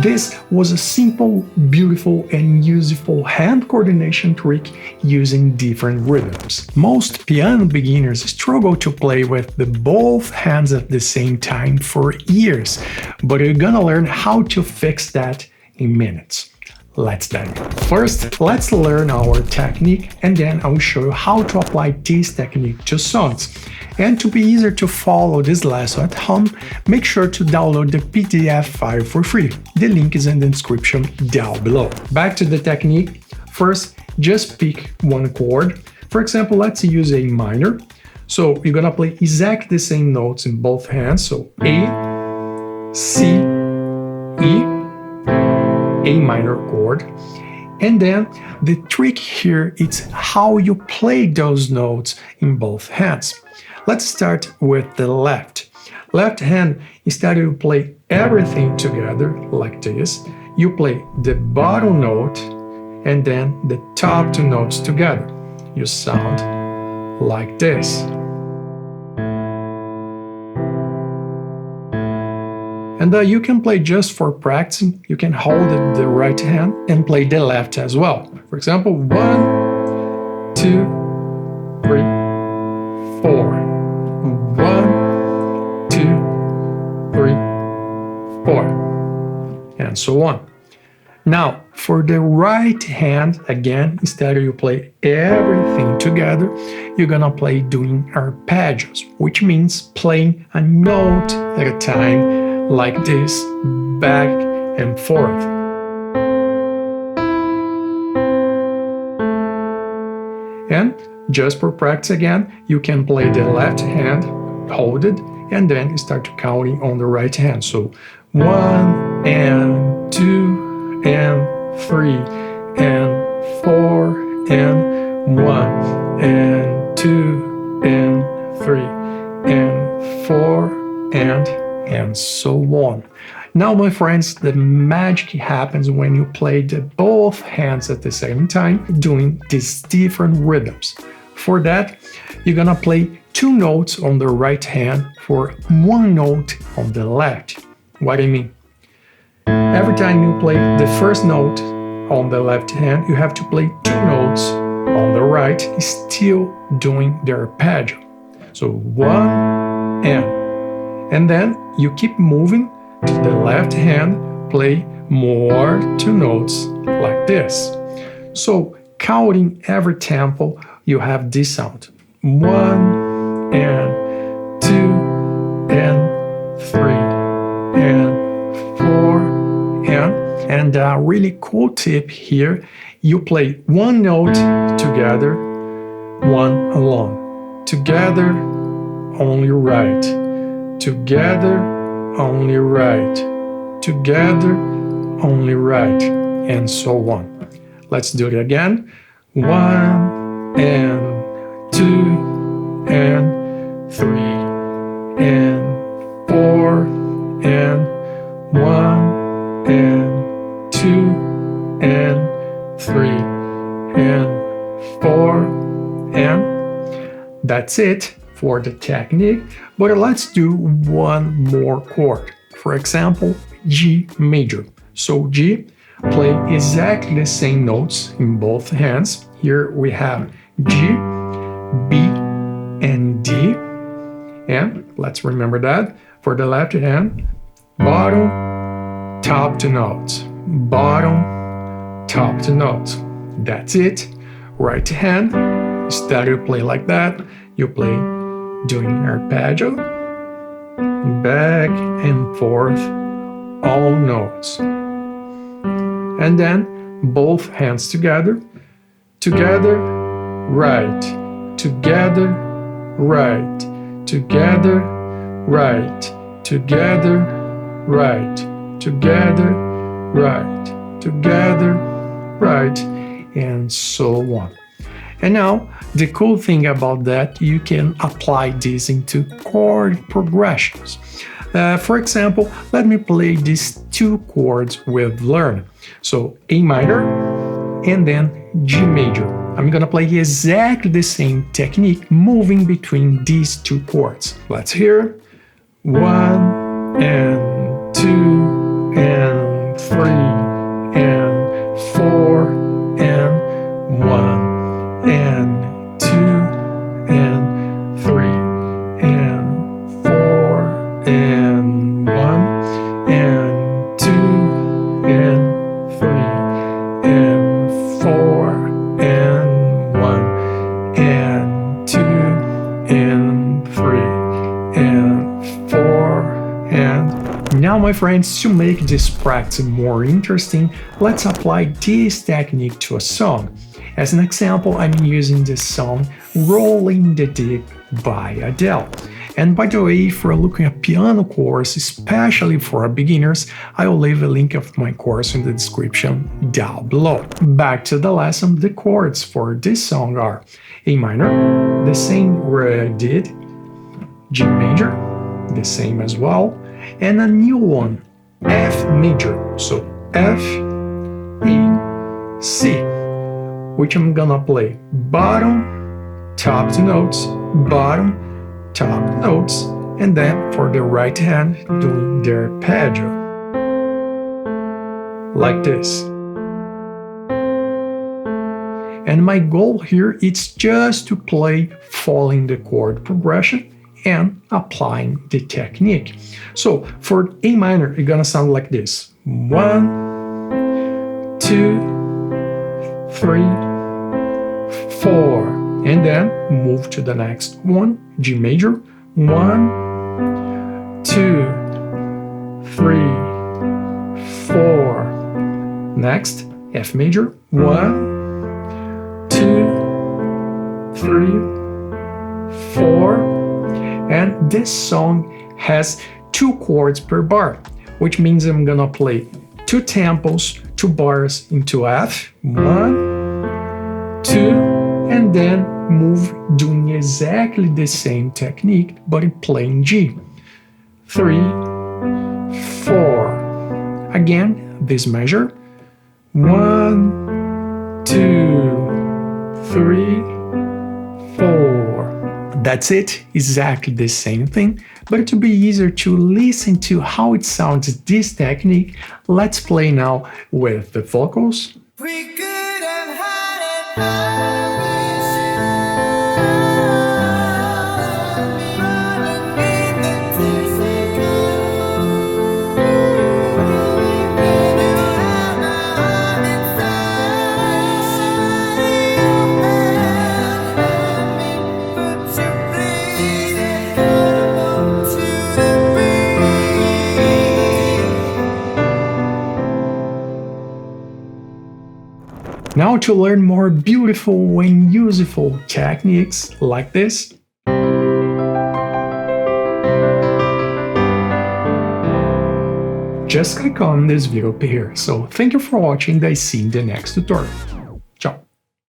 This was a simple, beautiful, and useful hand coordination trick using different rhythms. Most piano beginners struggle to play with both hands at the same time for years, but you're gonna learn how to fix that in minutes. Let's dive in. First, let's learn our technique, and then I will show you how to apply this technique to songs. And to be easier to follow this lesson at home, make sure to download the PDF file for free. The link is in the description down below. Back to the technique. First, just pick one chord. For example, let's use A minor. So you're gonna play exactly the same notes in both hands. So A, C, E, A minor chord. And then the trick here is how you play those notes in both hands. Let's start with the left. Left hand, instead of play everything together like this, you play the bottom note and then the top two notes together. You sound like this. And you can play just for practicing. You can hold the right hand and play the left as well. For example, 1, 2, 3, 4. 1, 2, 3, 4, and so on. Now, for the right hand, again, instead of you play everything together, you're gonna play doing arpeggios, which means playing a note at a time, like this, back and forth. And just for practice again, you can play the left hand, hold it, and then start counting on the right hand. So 1 and 2 and 3 and 4 and 1 and 2 and 3 and 4 and so on. Now, my friends, the magic happens when you play both hands at the same time, doing these different rhythms. For that, you're gonna play 2 notes on the right hand for 1 note on the left. What do you mean? Every time you play the first note on the left hand, you have to play 2 notes on the right, still doing the arpeggio. So 1 and then you keep moving to the left hand, play more 2 notes like this. So counting every tempo, you have this sound. 1 and 2 and 3 and 4 and a really cool tip here, you play 1 note together, 1 alone. Together, only right. Together, only right. Together, only right. And so on. Let's do it again. 1 and 2 and 3 and 4 and 1 and 2 and 3 and 4 and that's it for the technique. But let's do one more chord. For example, G major. So G, play exactly the same notes in both hands. Here we have G, B, and D. And let's remember that for the left hand, bottom, top two notes, bottom, top two notes. That's it. Right hand, instead of play like that, you play doing arpeggio, back and forth, all notes. And then both hands together, together, right, together, right, together, right, together, right, together, right, together, right, and so on. And now, the cool thing about that, you can apply this into chord progressions. For example, let me play these 2 chords we've learned. So A minor and then G major. I'm gonna play exactly the same technique, moving between these 2 chords. Let's hear 1 and 2 and 3 and 4, and now, my friends, to make this practice more interesting, let's apply this technique to a song. As an example, I'm using the song Rolling the Deep by Adele. And by the way, if you're looking at piano course, especially for beginners, I will leave a link of my course in the description down below. Back to the lesson, the chords for this song are A minor, the same where I did, G major, the same as well, and a new one, F major, so F, E, C, which I'm gonna play bottom, top two notes, bottom, top notes, and then for the right hand doing the arpeggio, like this. And my goal here is just to play following the chord progression and applying the technique. So for A minor, it's gonna sound like this: 1, 2, 3, 4, and then move to the next one, G major, 1, 2, 3, 4. Next, F major, 1, 2, 3, 4. And this song has 2 chords per bar, which means I'm gonna play 2 tempos, 2 bars into F, 1, 2, and then move doing exactly the same technique, but in playing G. 3, 4. Again, this measure. 1, 2, 3, 4. That's it, exactly the same thing, but to be easier to listen to how it sounds this technique, let's play now with the vocals. We could have had it. Now to learn more beautiful and useful techniques like this, just click on this video up here. So thank you for watching, I see you in the next tutorial.